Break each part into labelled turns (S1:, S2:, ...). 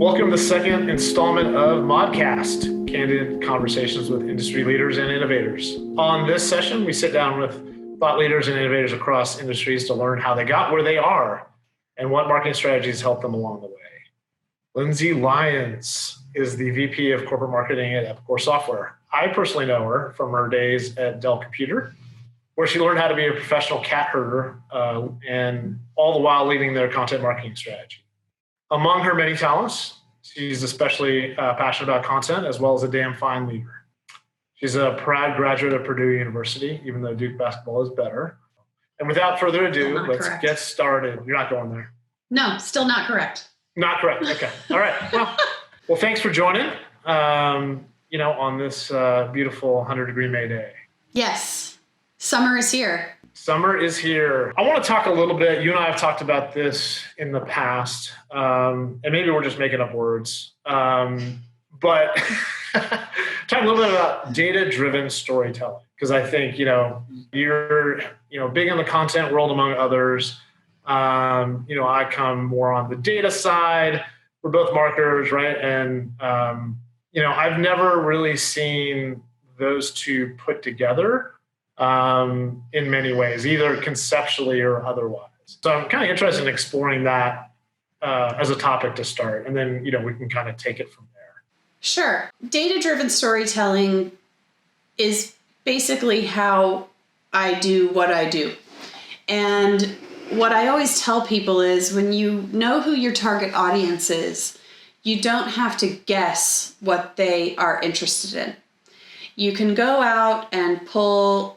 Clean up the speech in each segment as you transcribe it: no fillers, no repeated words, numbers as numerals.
S1: Welcome to the second installment of MODcast, candid conversations with industry leaders and innovators. On this session, we sit down with thought leaders and innovators across industries to learn how they got where they are and what marketing strategies helped them along the way. Lindsay Lyons is the VP of Corporate Marketing at Epicor Software. I personally know her from her days at Dell Computer, where she learned how to be a professional cat herder and all the while leading their content marketing strategy. Among her many talents, she's especially passionate about content as well as a damn fine leader. She's a proud graduate of Purdue University, even though Duke basketball is better. And without further ado, let's get started. You're not going there.
S2: No, still not correct.
S1: Not correct. Okay. All right. Well, thanks for joining, on this beautiful 100-degree May day.
S2: Yes. Summer is here.
S1: Summer is here. I want to talk a little bit. You and I have talked about this in the past, and maybe we're just making up words. But talk a little bit about data-driven storytelling, because I think you're big in the content world among others. I come more on the data side. We're both marketers, right? And I've never really seen those two put together. In many ways, either conceptually or otherwise. So I'm kind of interested in exploring that as a topic to start, and then we can kind of take it from there.
S2: Sure. Data-driven storytelling is basically how I do what I do. And what I always tell people is when you know who your target audience is, you don't have to guess what they are interested in. You can go out and pull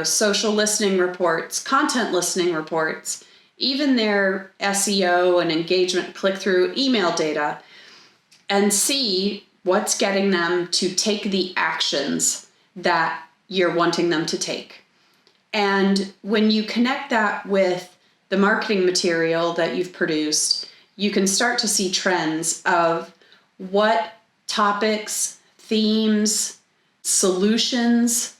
S2: social listening reports, content listening reports, even their SEO and engagement click-through email data, and see what's getting them to take the actions that you're wanting them to take. And when you connect that with the marketing material that you've produced, you can start to see trends of what topics, themes, solutions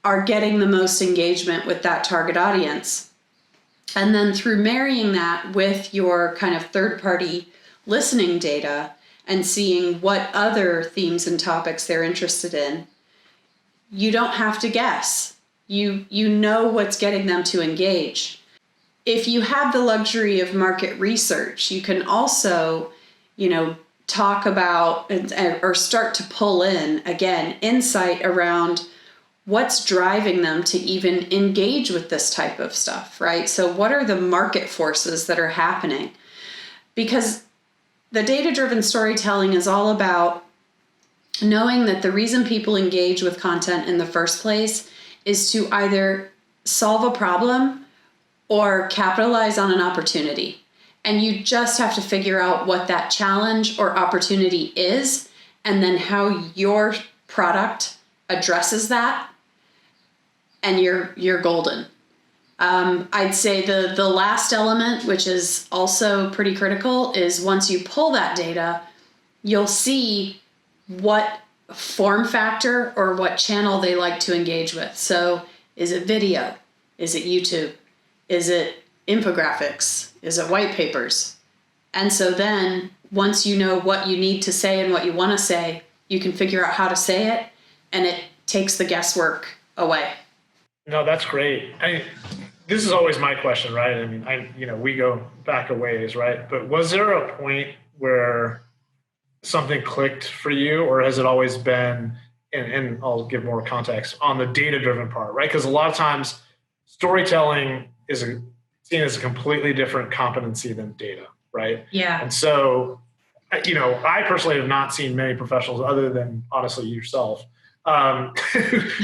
S2: are getting the most engagement with that target audience. And then through marrying that with your kind of third-party listening data and seeing what other themes and topics they're interested in, you don't have to guess. You know what's getting them to engage. If you have the luxury of market research, you can also, talk about or start to pull in, again, insight around what's driving them to even engage with this type of stuff, right? So what are the market forces that are happening? Because the data-driven storytelling is all about knowing that the reason people engage with content in the first place is to either solve a problem or capitalize on an opportunity. And you just have to figure out what that challenge or opportunity is, and then how your product addresses that, and you're golden. I'd say the last element, which is also pretty critical, is once you pull that data, you'll see what form factor or what channel they like to engage with. So is it video? Is it YouTube? Is it infographics? Is it white papers? And so then once you know what you need to say and what you want to say, you can figure out how to say it, and it takes the guesswork away.
S1: No, that's great. This is always my question, right? We go back a ways, right? But was there a point where something clicked for you, or has it always been, and I'll give more context, on the data-driven part, right? Because a lot of times storytelling is seen as a completely different competency than data, right?
S2: Yeah.
S1: And so, I personally have not seen many professionals other than, honestly, yourself,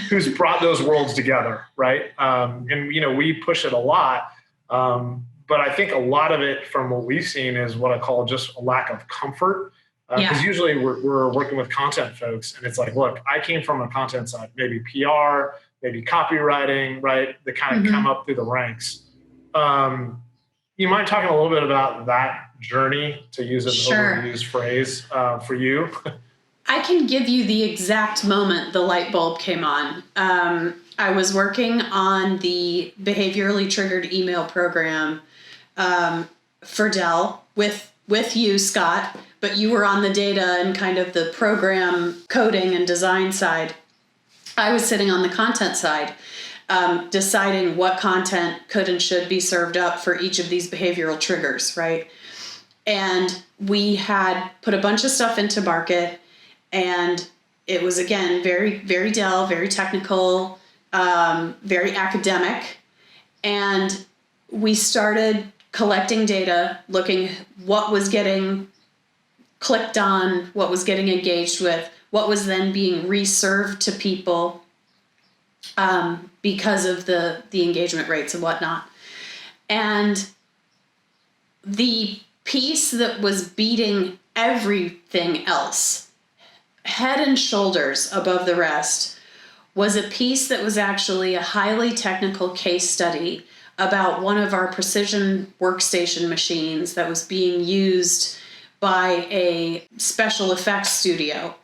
S1: who's brought those worlds together, right? And we push it a lot, but I think a lot of it from what we've seen is what I call just a lack of comfort. Because usually we're working with content folks, and it's like, look, I came from a content side, maybe PR, maybe copywriting, right? That kind of come up through the ranks. You mind talking a little bit about that journey, to use an overused phrase, for you?
S2: I can give you the exact moment the light bulb came on. I was working on the behaviorally triggered email program for Dell with you, Scott, but you were on the data and kind of the program coding and design side. I was sitting on the content side, deciding what content could and should be served up for each of these behavioral triggers, right? And we had put a bunch of stuff into market, and it was, again, very, very Dell, very technical, very academic. And we started collecting data, looking what was getting clicked on, what was getting engaged with, what was then being reserved to people because of the engagement rates and whatnot. And the piece that was beating everything else, head and shoulders above the rest, was a piece that was actually a highly technical case study about one of our precision workstation machines that was being used by a special effects studio.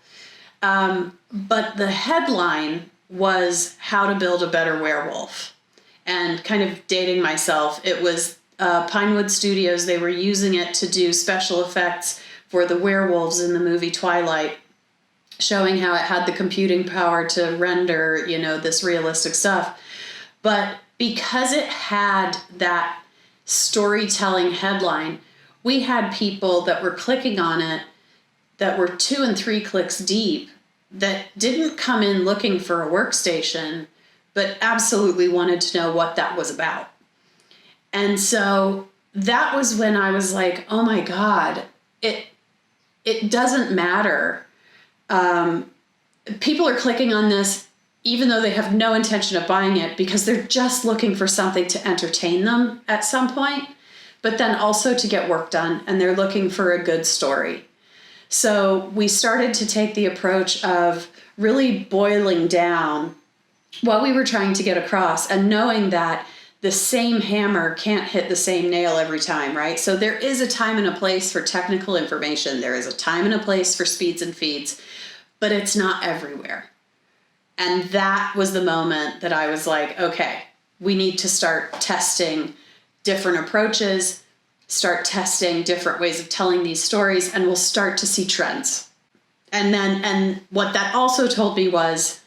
S2: But the headline was How to Build a Better Werewolf. And kind of dating myself, it was Pinewood Studios. They were using it to do special effects for the werewolves in the movie Twilight, showing how it had the computing power to render, this realistic stuff. But because it had that storytelling headline, we had people that were clicking on it that were 2 and 3 clicks deep that didn't come in looking for a workstation, but absolutely wanted to know what that was about. And so that was when I was like, oh my God, it doesn't matter. People are clicking on this even though they have no intention of buying it, because they're just looking for something to entertain them at some point, but then also to get work done, and they're looking for a good story. So we started to take the approach of really boiling down what we were trying to get across, and knowing that the same hammer can't hit the same nail every time, right? So there is a time and a place for technical information. There is a time and a place for speeds and feeds, but it's not everywhere. And that was the moment that I was like, okay, we need to start testing different approaches, start testing different ways of telling these stories, and we'll start to see trends. And what that also told me was,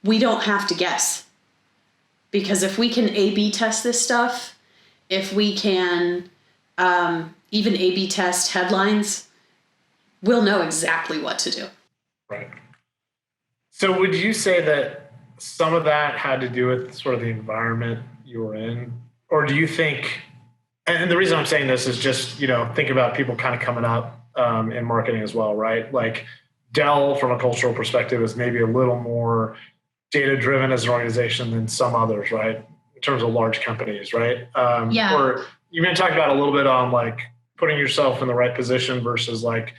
S2: we don't have to guess. Because if we can A/B test this stuff, if we can even A/B test headlines, we'll know exactly what to do.
S1: Right. So would you say that some of that had to do with sort of the environment you were in? Or do you think, and the reason I'm saying this is just, think about people kind of coming up in marketing as well, right? Like Dell, from a cultural perspective, is maybe a little more data-driven as an organization than some others, right? In terms of large companies, right?
S2: Yeah.
S1: Or you may talk about a little bit on like putting yourself in the right position versus like,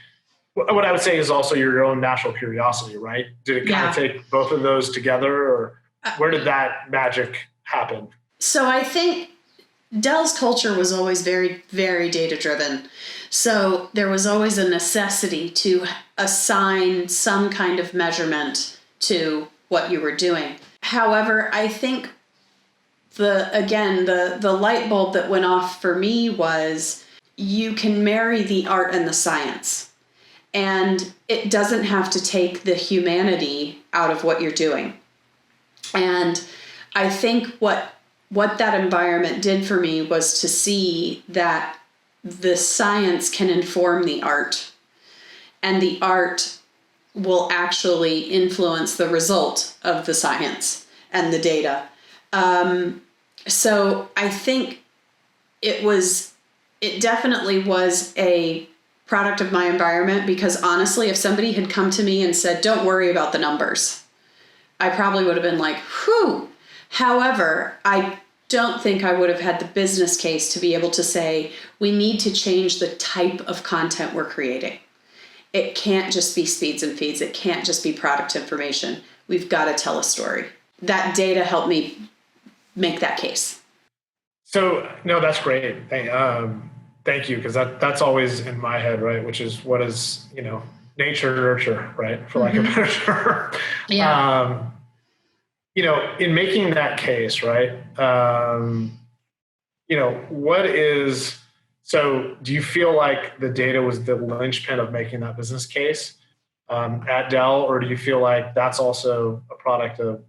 S1: what I would say is also your own natural curiosity, right? Did it kind of take both of those together, or where did that magic happen?
S2: So I think Dell's culture was always very, very data-driven. So there was always a necessity to assign some kind of measurement to what you were doing. However, I think the light bulb that went off for me was, you can marry the art and the science. And it doesn't have to take the humanity out of what you're doing. And I think what that environment did for me was to see that the science can inform the art, and the art will actually influence the result of the science and the data. So I think it definitely was a product of my environment, because honestly, if somebody had come to me and said, don't worry about the numbers, I probably would have been like, whew. However, I don't think I would have had the business case to be able to say, we need to change the type of content we're creating. It can't just be speeds and feeds. It can't just be product information. We've got to tell a story. That data helped me make that case.
S1: So, no, that's great. Thank you, because that's always in my head, right? Which is, what is, nature nurture, right? For lack of a better term.
S2: Yeah.
S1: In making that case, right? What is So do you feel like the data was the linchpin of making that business case at Dell, or do you feel like that's also a product of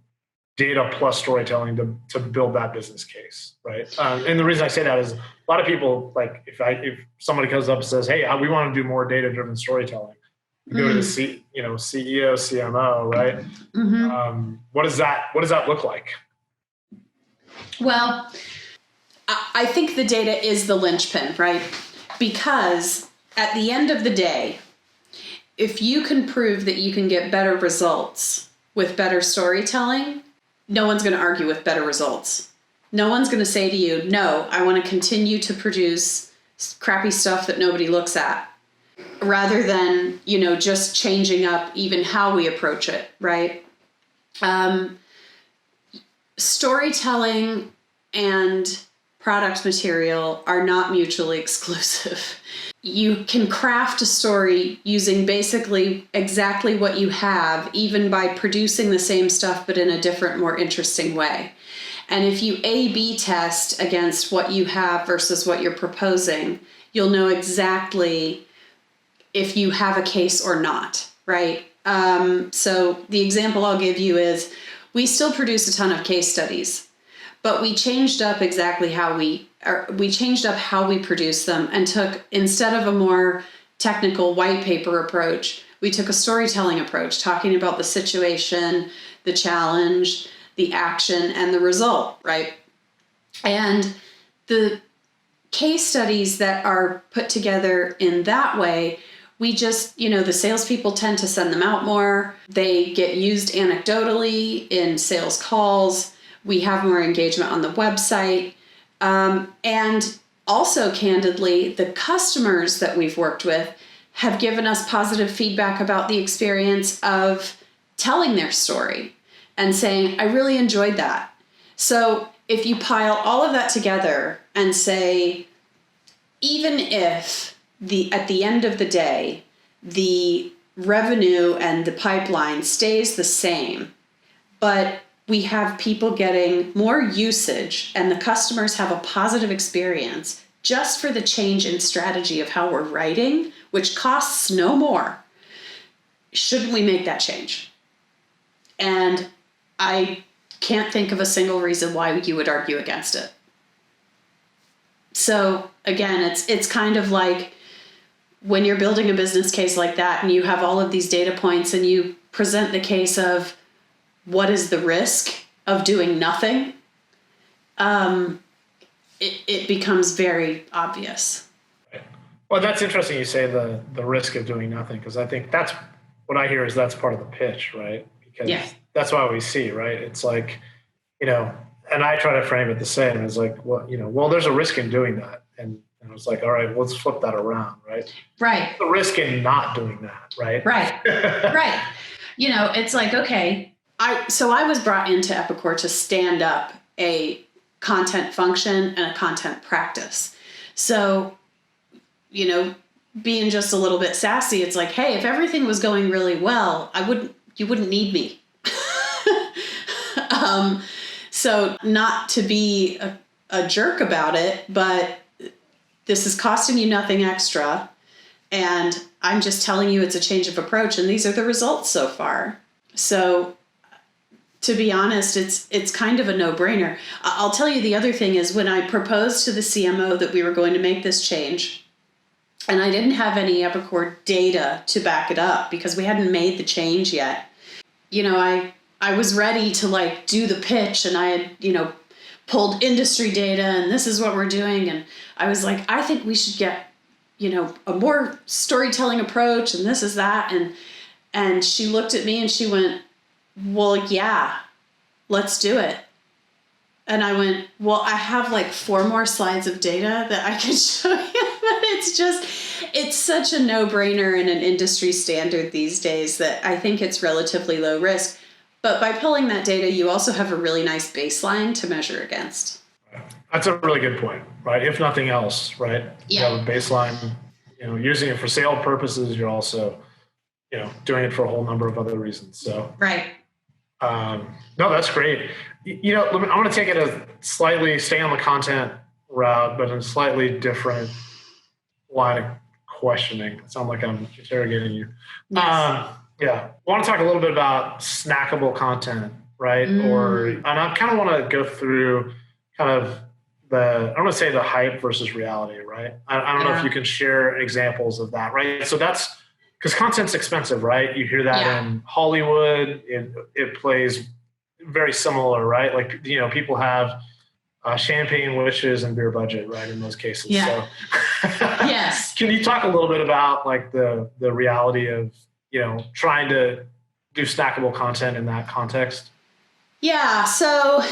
S1: data plus storytelling to build that business case, right? And the reason I say that is a lot of people, like if somebody comes up and says, hey, we want to do more data-driven storytelling, you go to the CEO, CMO, right?
S2: Mm-hmm.
S1: What does that look like?
S2: Well, I think the data is the linchpin, right? Because at the end of the day, if you can prove that you can get better results with better storytelling, no one's going to argue with better results. No one's going to say to you, no, I want to continue to produce crappy stuff that nobody looks at, rather than, just changing up even how we approach it, right? Storytelling and product material are not mutually exclusive. You can craft a story using basically exactly what you have, even by producing the same stuff, but in a different, more interesting way. And if you A/B test against what you have versus what you're proposing, you'll know exactly if you have a case or not, right? So the example I'll give you is we still produce a ton of case studies, but we changed up exactly how we changed up how we produce them, and took, instead of a more technical white paper approach, we took a storytelling approach, talking about the situation, the challenge, the action, and the result, right? And the case studies that are put together in that way, we just, the salespeople tend to send them out more. They get used anecdotally in sales calls. We have more engagement on the website. And also, candidly, the customers that we've worked with have given us positive feedback about the experience of telling their story and saying, I really enjoyed that. So if you pile all of that together and say, even if at the end of the day, the revenue and the pipeline stays the same, but we have people getting more usage and the customers have a positive experience just for the change in strategy of how we're writing, which costs no more, shouldn't we make that change? And I can't think of a single reason why you would argue against it. So again, it's kind of like when you're building a business case like that and you have all of these data points and you present the case of what is the risk of doing nothing, it becomes very obvious.
S1: Right. Well, that's interesting you say the risk of doing nothing, because I think that's what I hear is that's part of the pitch, right? Because that's what we see, right? It's like, and I try to frame it the same as like, well, there's a risk in doing that. And it's like, all right, let's flip that around, right?
S2: Right.
S1: The risk in not doing that, right?
S2: Right. Right. It's like, okay, I was brought into Epicor to stand up a content function and a content practice. So, being just a little bit sassy, it's like, hey, if everything was going really well, you wouldn't need me. So not to be a jerk about it, but this is costing you nothing extra. And I'm just telling you it's a change of approach. And these are the results so far. So to be honest, it's kind of a no-brainer. I'll tell you the other thing is when I proposed to the CMO that we were going to make this change, and I didn't have any Epicor data to back it up because we hadn't made the change yet. I was ready to do the pitch, and I had, pulled industry data and this is what we're doing. And I was like, I think we should get, a more storytelling approach and this is that. And she looked at me and she went, well, yeah, let's do it. And I went, well, I have 4 more slides of data that I can show you, but it's such a no-brainer and an industry standard these days that I think it's relatively low risk. But by pulling that data, you also have a really nice baseline to measure against.
S1: That's a really good point, right? If nothing else, right?
S2: Yeah.
S1: You have a baseline, using it for sale purposes, you're also, doing it for a whole number of other reasons. So,
S2: right.
S1: No, that's great. I'm going to take it stay on the content route, but in a slightly different line of questioning. It sounds like I'm interrogating you.
S2: Yes.
S1: Yeah. I want to talk a little bit about snackable content, right? And I kind of want to go through kind of I'm going to say the hype versus reality, right? I don't know if you can share examples of that, right? So that's because content's expensive, right? You hear that in Hollywood. It plays very similar, right? Like, people have champagne wishes and beer budget, right? In those cases.
S2: Yeah.
S1: So
S2: Yes.
S1: Can you talk a little bit about like the reality of, trying to do snackable content in that context?
S2: Yeah. So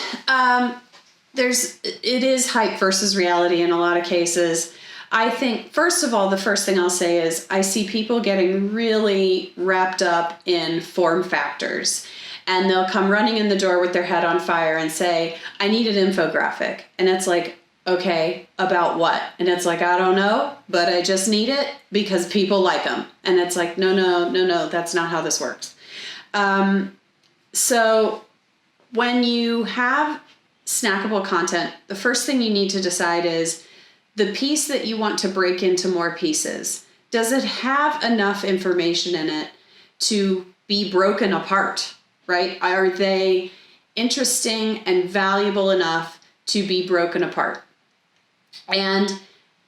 S2: it is hype versus reality in a lot of cases. I think, first of all, the first thing I'll say is I see people getting really wrapped up in form factors. And they'll come running in the door with their head on fire and say, I need an infographic. And it's like, okay, about what? And it's like, I don't know, but I just need it because people like them. And it's like, no, that's not how this works. So when you have snackable content, the first thing you need to decide is the piece that you want to break into more pieces. Does it have enough information in it to be broken apart? Right? Are they interesting and valuable enough to be broken apart? And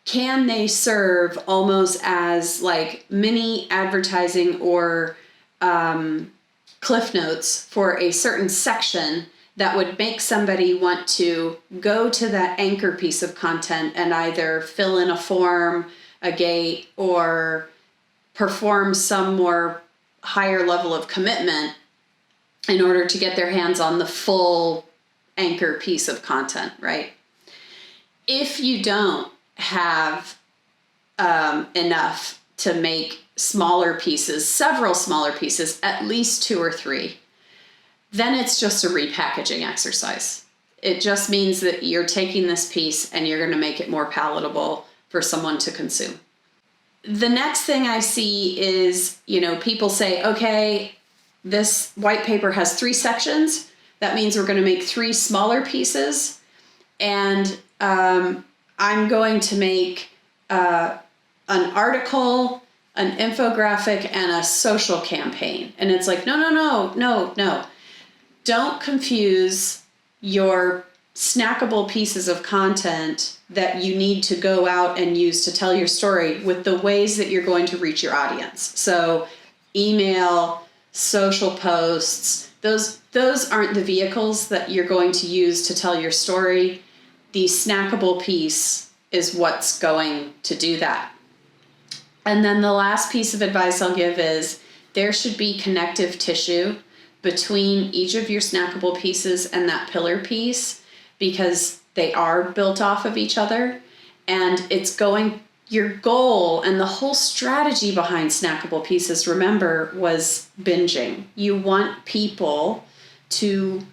S2: can they serve almost as like mini advertising or cliff notes for a certain section that would make somebody want to go to that anchor piece of content and either fill in a form, a gate, or perform some more higher level of commitment in order to get their hands on the full anchor piece of content, right? If you don't have enough to make smaller pieces, several smaller pieces, at least 2 or 3, then it's just a repackaging exercise. It just means that you're taking this piece and you're going to make it more palatable for someone to consume. The next thing I see is, people say, okay, this white paper has 3 sections. That means we're going to make 3 smaller pieces. And I'm going to make an article, an infographic, and a social campaign. And it's like, no. Don't confuse your snackable pieces of content that you need to go out and use to tell your story with the ways that you're going to reach your audience. So email, social posts, those aren't the vehicles that you're going to use to tell your story. The snackable piece is what's going to do that. And then the last piece of advice I'll give is there should be connective tissue between each of your snackable pieces and that pillar piece because they are built off of each other. And your goal and the whole strategy behind snackable pieces, remember, was binging. You want people to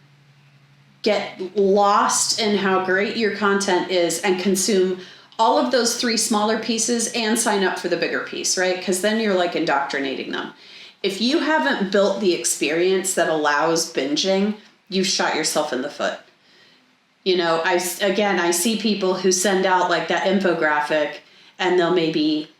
S2: get lost in how great your content is and consume all of those 3 smaller pieces and sign up for the bigger piece, right? Because then you're like indoctrinating them. If you haven't built the experience that allows binging, you've shot yourself in the foot. I see people who send out like that infographic and they'll maybe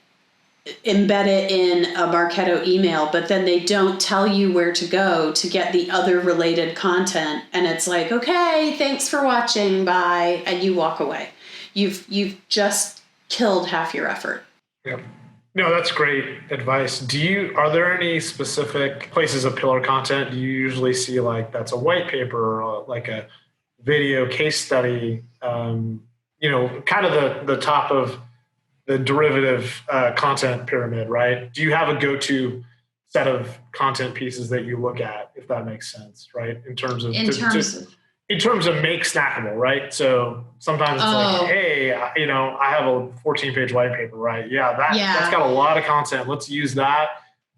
S2: embed it in a Marketo email, but then they don't tell you where to go to get the other related content. And it's like, okay, thanks for watching, bye. And you walk away. You've just killed half your effort.
S1: Yep. No, that's great advice. Are there any specific places of pillar content? Do you usually see like that's a white paper or like a video case study, kind of the top of the derivative content pyramid, right? Do you have a go-to set of content pieces that you look at, if that makes sense, right? In terms of make snackable, right? So sometimes it's like, hey, I have a 14-page white paper, right? That's got a lot of content. Let's use that,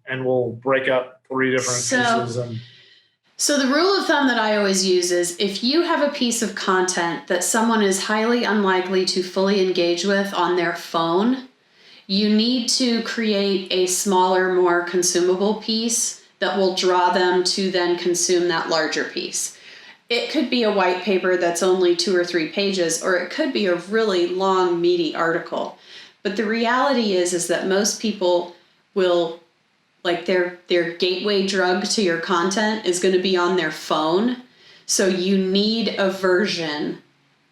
S1: and we'll break up 3 different pieces.
S2: So the rule of thumb that I always use is if you have a piece of content that someone is highly unlikely to fully engage with on their phone, you need to create a smaller, more consumable piece that will draw them to then consume that larger piece. It could be a white paper that's only 2 or 3 pages, or it could be a really long, meaty article. But the reality is that most people will, like, their gateway drug to your content is going to be on their phone. So you need a version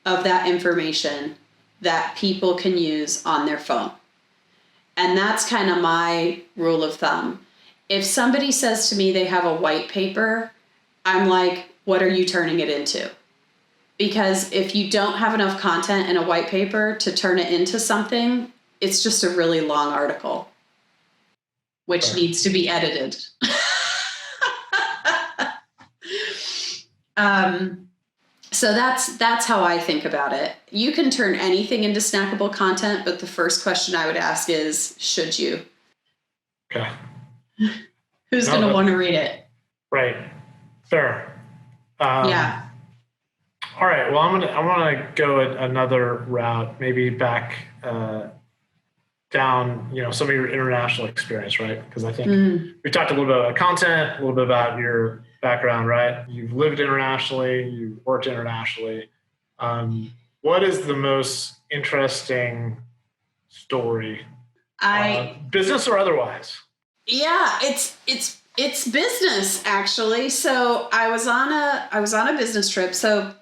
S2: of that information that people can use on their phone. And that's kind of my rule of thumb. If somebody says to me they have a white paper, I'm like, what are you turning it into? Because if you don't have enough content in a white paper to turn it into something, it's just a really long article, which needs to be edited. So that's how I think about it. You can turn anything into snackable content, but the first question I would ask is, should you?
S1: Okay.
S2: Who's going to want to read it?
S1: Right. Fair.
S2: Yeah.
S1: All right. Well, I want to go another route, maybe back down, some of your international experience, right? Because I think we talked a little bit about content, a little bit about your background, right? You've lived internationally, you've worked internationally. What is the most interesting story, business or otherwise?
S2: Yeah, it's business actually. So I was on a business trip. So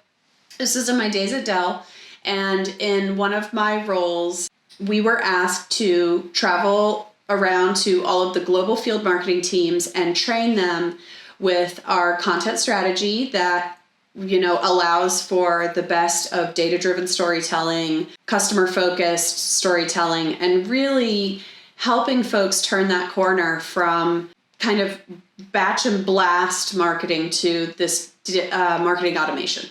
S2: this is in my days at Dell, and in one of my roles, we were asked to travel around to all of the global field marketing teams and train them with our content strategy that, allows for the best of data-driven storytelling, customer-focused storytelling, and really helping folks turn that corner from kind of batch and blast marketing to this marketing automation.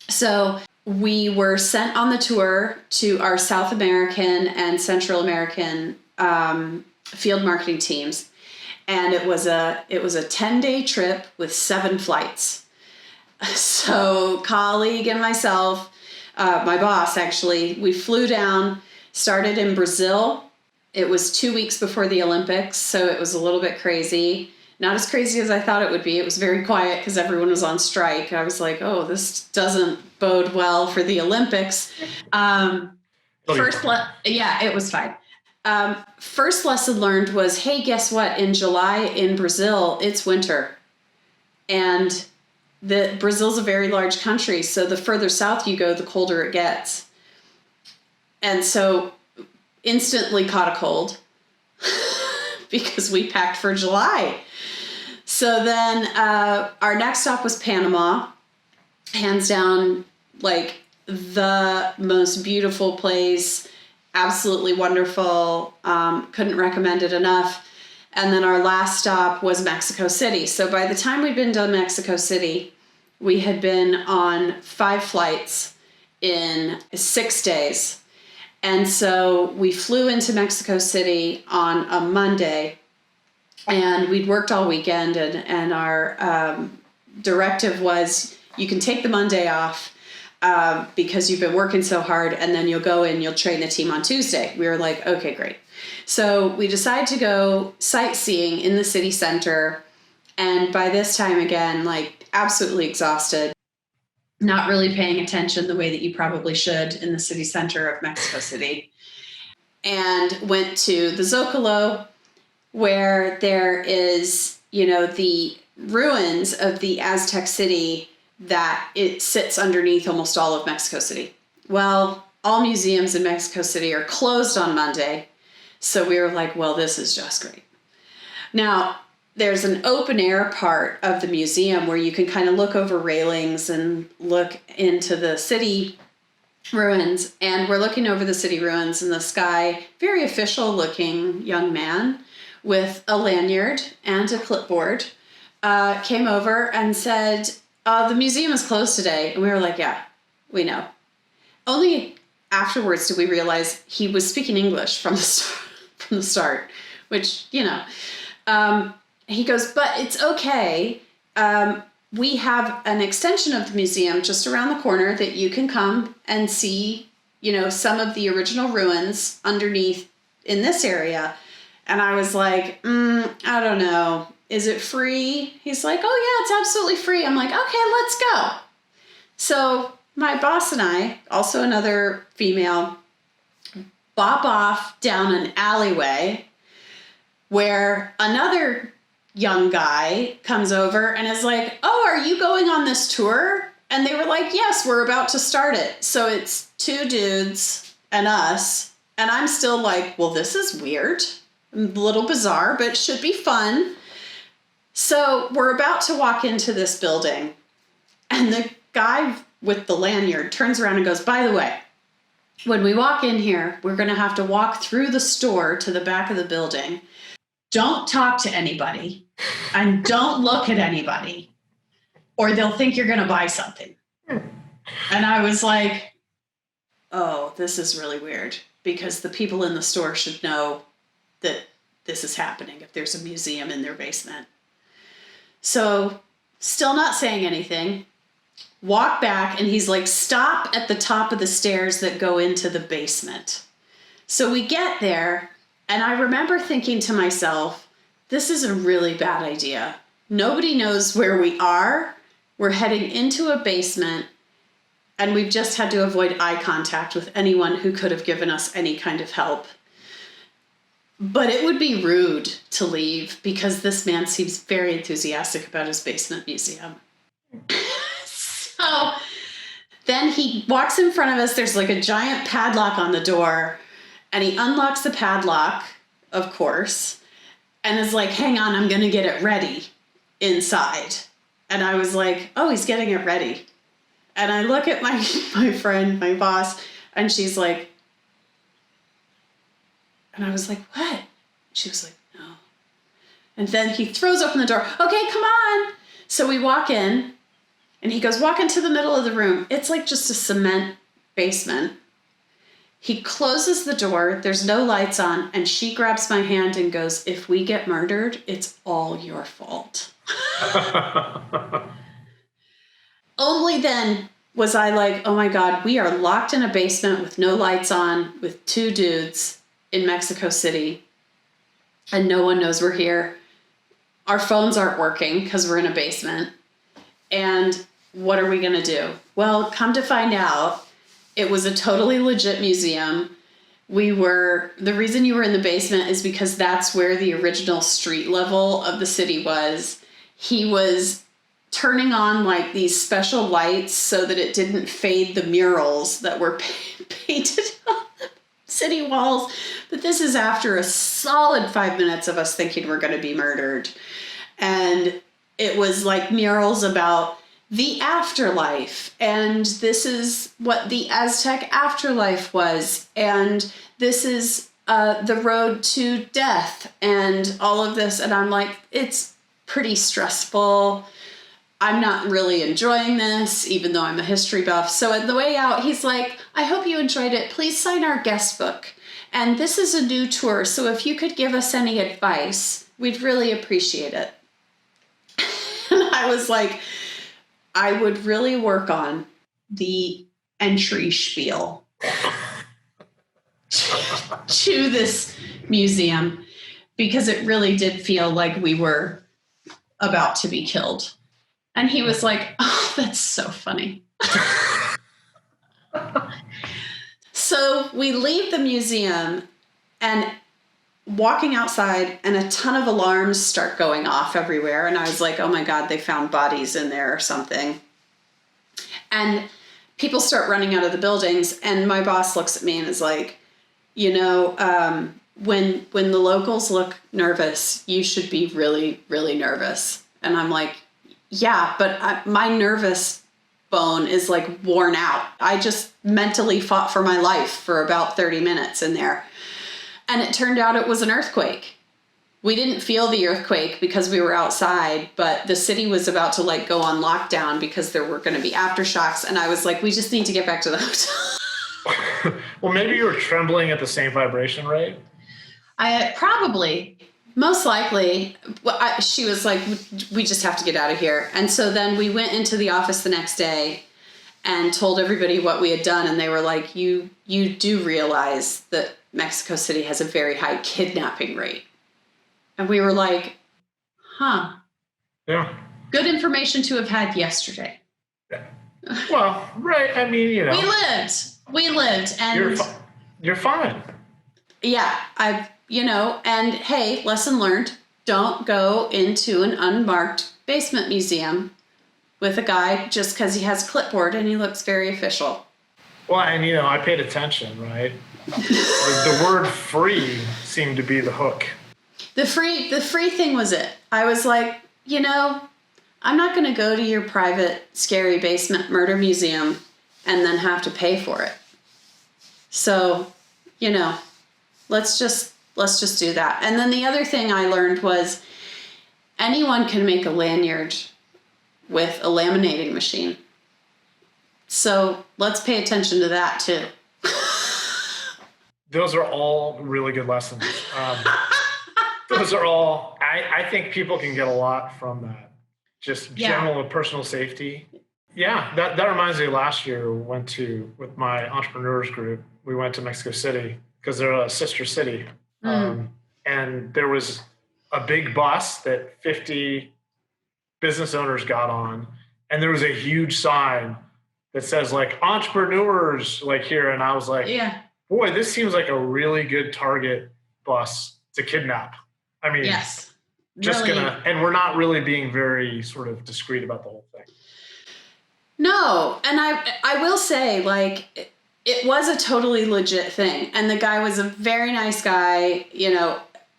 S2: So we were sent on the tour to our South American and Central American field marketing teams. And it was a 10-day trip with 7 flights. So colleague and myself, my boss actually, we flew down, started in Brazil. It was 2 weeks before the Olympics, so it was a little bit crazy. Not as crazy as I thought it would be. It was very quiet because everyone was on strike. I was like, oh, this doesn't bode well for the Olympics. Yeah, it was fine. First lesson learned was, hey, guess what? In July in Brazil, it's winter. And Brazil's a very large country, so the further south you go, the colder it gets. And so instantly caught a cold because we packed for July. So then our next stop was Panama, hands down, like the most beautiful place, absolutely wonderful, couldn't recommend it enough. And then our last stop was Mexico City. So by the time we'd been to Mexico City, we had been on 5 flights in 6 days. And so we flew into Mexico City on a Monday, and we'd worked all weekend, and our directive was, you can take the Monday off because you've been working so hard, and then you'll go in, you'll train the team on Tuesday. We were like, okay, great. So we decided to go sightseeing in the city center, and by this time, again, like absolutely exhausted, not really paying attention the way that you probably should in the city center of Mexico City, and went to the Zocalo, where there is, the ruins of the Aztec city that it sits underneath almost all of Mexico City. Well, all museums in Mexico City are closed on Monday. So we were like, well, this is just great. Now, there's an open air part of the museum where you can kind of look over railings and look into the city ruins. And we're looking over the city ruins, and this guy, very official looking young man with a lanyard and a clipboard, came over and said, the museum is closed today. And we were like, yeah, we know. Only afterwards did we realize he was speaking English from the start, which, he goes, but it's okay. We have an extension of the museum just around the corner that you can come and see, some of the original ruins underneath in this area. And I was like, I don't know. Is it free? He's like, oh yeah, it's absolutely free. I'm like, okay, let's go. So my boss and I, also another female, bop off down an alleyway where another young guy comes over and is like, oh, are you going on this tour? And they were like, yes, we're about to start it. So it's two dudes and us. And I'm still like, well, this is weird, a little bizarre, but should be fun. So we're about to walk into this building. And the guy with the lanyard turns around and goes, by the way, when we walk in here, we're going to have to walk through the store to the back of the building. Don't talk to anybody and don't look at anybody, or they'll think you're going to buy something. And I was like, oh, this is really weird, because the people in the store should know that this is happening if there's a museum in their basement. So still not saying anything. Walk back, and he's like, stop at the top of the stairs that go into the basement. So we get there, and I remember thinking to myself, this is a really bad idea. Nobody knows where we are. We're heading into a basement, and we've just had to avoid eye contact with anyone who could have given us any kind of help. But it would be rude to leave, because this man seems very enthusiastic about his basement museum. So then he walks in front of us. There's like a giant padlock on the door, and he unlocks the padlock, of course, and is like, hang on, I'm going to get it ready inside. And I was like, oh, he's getting it ready. And I look at my friend, my boss, and she's like, and I was like, what? She was like, no. And then he throws open the door. Okay, come on. So we walk in, and he goes, walk into the middle of the room. It's like just a cement basement. He closes the door. There's no lights on. And she grabs my hand and goes, if we get murdered, it's all your fault. Only then was I like, oh my God, we are locked in a basement with no lights on, with two dudes in Mexico City, and no one knows we're here. Our phones aren't working because we're in a basement. And what are we going to do? Well, come to find out, it was a totally legit museum. The reason you were in the basement is because that's where the original street level of the city was. He was turning on like these special lights so that it didn't fade the murals that were painted on the city walls. But this is after a solid 5 minutes of us thinking we're going to be murdered. And it was like murals about the afterlife, and this is what the Aztec afterlife was, and this is the road to death, and all of this. And I'm like, it's pretty stressful. I'm not really enjoying this, even though I'm a history buff. So on the way out, he's like, I hope you enjoyed it. Please sign our guest book. And this is a new tour, so if you could give us any advice, we'd really appreciate it. And I was like, I would really work on the entry spiel to this museum, because it really did feel like we were about to be killed. And he was like, oh, that's so funny. So we leave the museum, and walking outside, and a ton of alarms start going off everywhere. And I was like, oh my God, they found bodies in there or something. And people start running out of the buildings. And my boss looks at me and is like, you know, when the locals look nervous, you should be really, really nervous. And I'm like, yeah, but my nervous bone is like worn out. I just mentally fought for my life for about 30 minutes in there. And it turned out it was an earthquake. We didn't feel the earthquake because we were outside, but the city was about to like go on lockdown because there were going to be aftershocks. And I was like, we just need to get back to the hotel.
S1: Well, maybe you were trembling at the same vibration rate.
S2: Probably, most likely. She was like, we just have to get out of here. And so then we went into the office the next day and told everybody what we had done. And they were like, you do realize that Mexico City has a very high kidnapping rate. And we were like, huh.
S1: Yeah.
S2: Good information to have had yesterday.
S1: Yeah. Well, right. I mean, you know.
S2: We lived. And
S1: you're fine.
S2: Yeah, and hey, lesson learned. Don't go into an unmarked basement museum with a guy just because he has a clipboard and he looks very official.
S1: Well, and I paid attention, right? The word free seemed to be the hook.
S2: The free thing was it. I was like, I'm not going to go to your private scary basement murder museum and then have to pay for it. So, let's just do that. And then the other thing I learned was anyone can make a lanyard with a laminating machine. So let's pay attention to that too.
S1: Those are all really good lessons. Those are all, I think people can get a lot from that. Just general and personal safety. Yeah, that reminds me, last year with my entrepreneurs group, we went to Mexico City because they're a sister city. And there was a big bus that 50 business owners got on, and there was a huge sign that says like entrepreneurs like here. And I was like, boy, this seems like a really good target bus to kidnap. I mean,
S2: yes,
S1: just
S2: really.
S1: And we're not really being very sort of discreet about the whole thing.
S2: No. And I will say, like, it was a totally legit thing. And the guy was a very nice guy,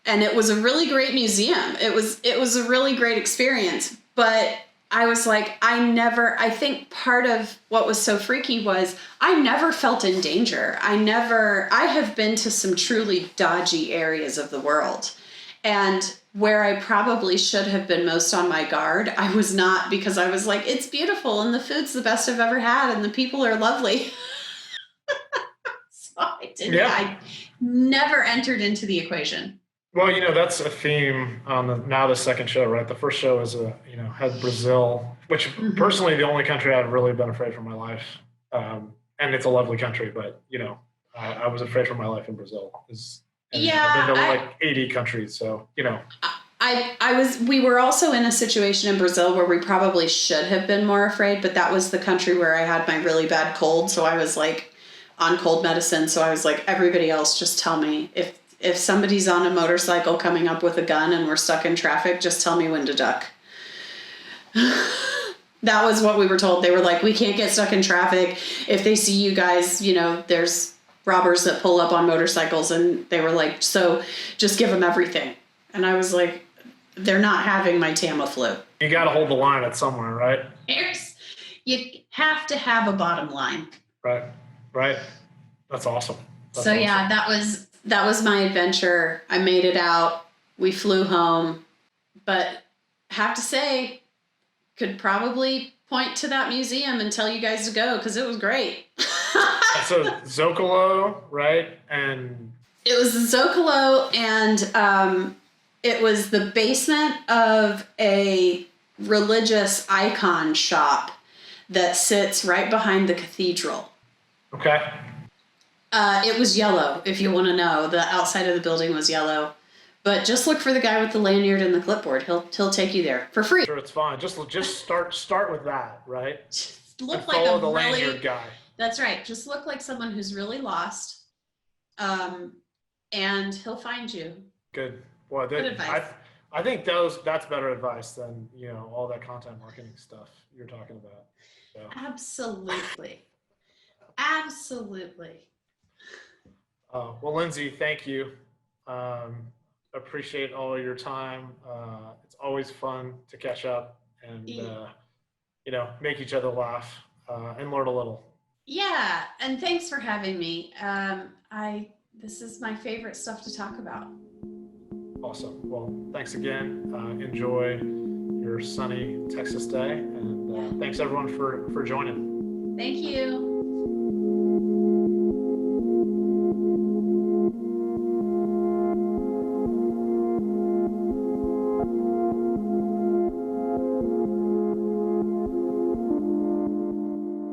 S2: and it was a really great museum. It was a really great experience. But I was like, I think part of what was so freaky was I never felt in danger. I have been to some truly dodgy areas of the world. And where I probably should have been most on my guard, I was not, because I was like, it's beautiful and the food's the best I've ever had and the people are lovely. So I never entered into the equation.
S1: Well, that's a theme on the second show, right? The first show is had Brazil, which personally the only country I've really been afraid for my life. And it's a lovely country, but I was afraid for my life in Brazil. I've been to like 80 countries, so
S2: we were also in a situation in Brazil where we probably should have been more afraid, but that was the country where I had my really bad cold, so I was like on cold medicine. So I was like, everybody else, just tell me if somebody's on a motorcycle coming up with a gun and we're stuck in traffic, just tell me when to duck. That was what we were told. They were like, we can't get stuck in traffic. If they see you guys, there's robbers that pull up on motorcycles, and they were like, so just give them everything. And I was like, they're not having my Tamiflu.
S1: You got to hold the line at somewhere, right?
S2: You have to have a bottom line.
S1: Right. That's awesome.
S2: Yeah, that was my adventure. I made it out. We flew home, but have to say, could probably point to that museum and tell you guys to go because it was great.
S1: So Zocalo, right? And
S2: it was Zocalo, and it was the basement of a religious icon shop that sits right behind the cathedral.
S1: Okay.
S2: It was yellow, if you want to know. The outside of the building was yellow. But just look for the guy with the lanyard and the clipboard. He'll take you there for free.
S1: Sure, it's fine. Just start with that, right?
S2: Just look
S1: and
S2: like
S1: follow
S2: a
S1: the
S2: really
S1: lanyard guy.
S2: That's right. Just look like someone who's really lost, and he'll find you.
S1: Good. Boy,
S2: good advice.
S1: I think that's better advice than all that content marketing stuff you're talking about. So.
S2: Absolutely.
S1: Well, Lindsay, thank you. Appreciate all your time. It's always fun to catch up and make each other laugh and learn a little.
S2: Yeah, and thanks for having me. This is my favorite stuff to talk about.
S1: Awesome. Well, thanks again. Enjoy your sunny Texas day, and thanks everyone for joining.
S2: Thank you.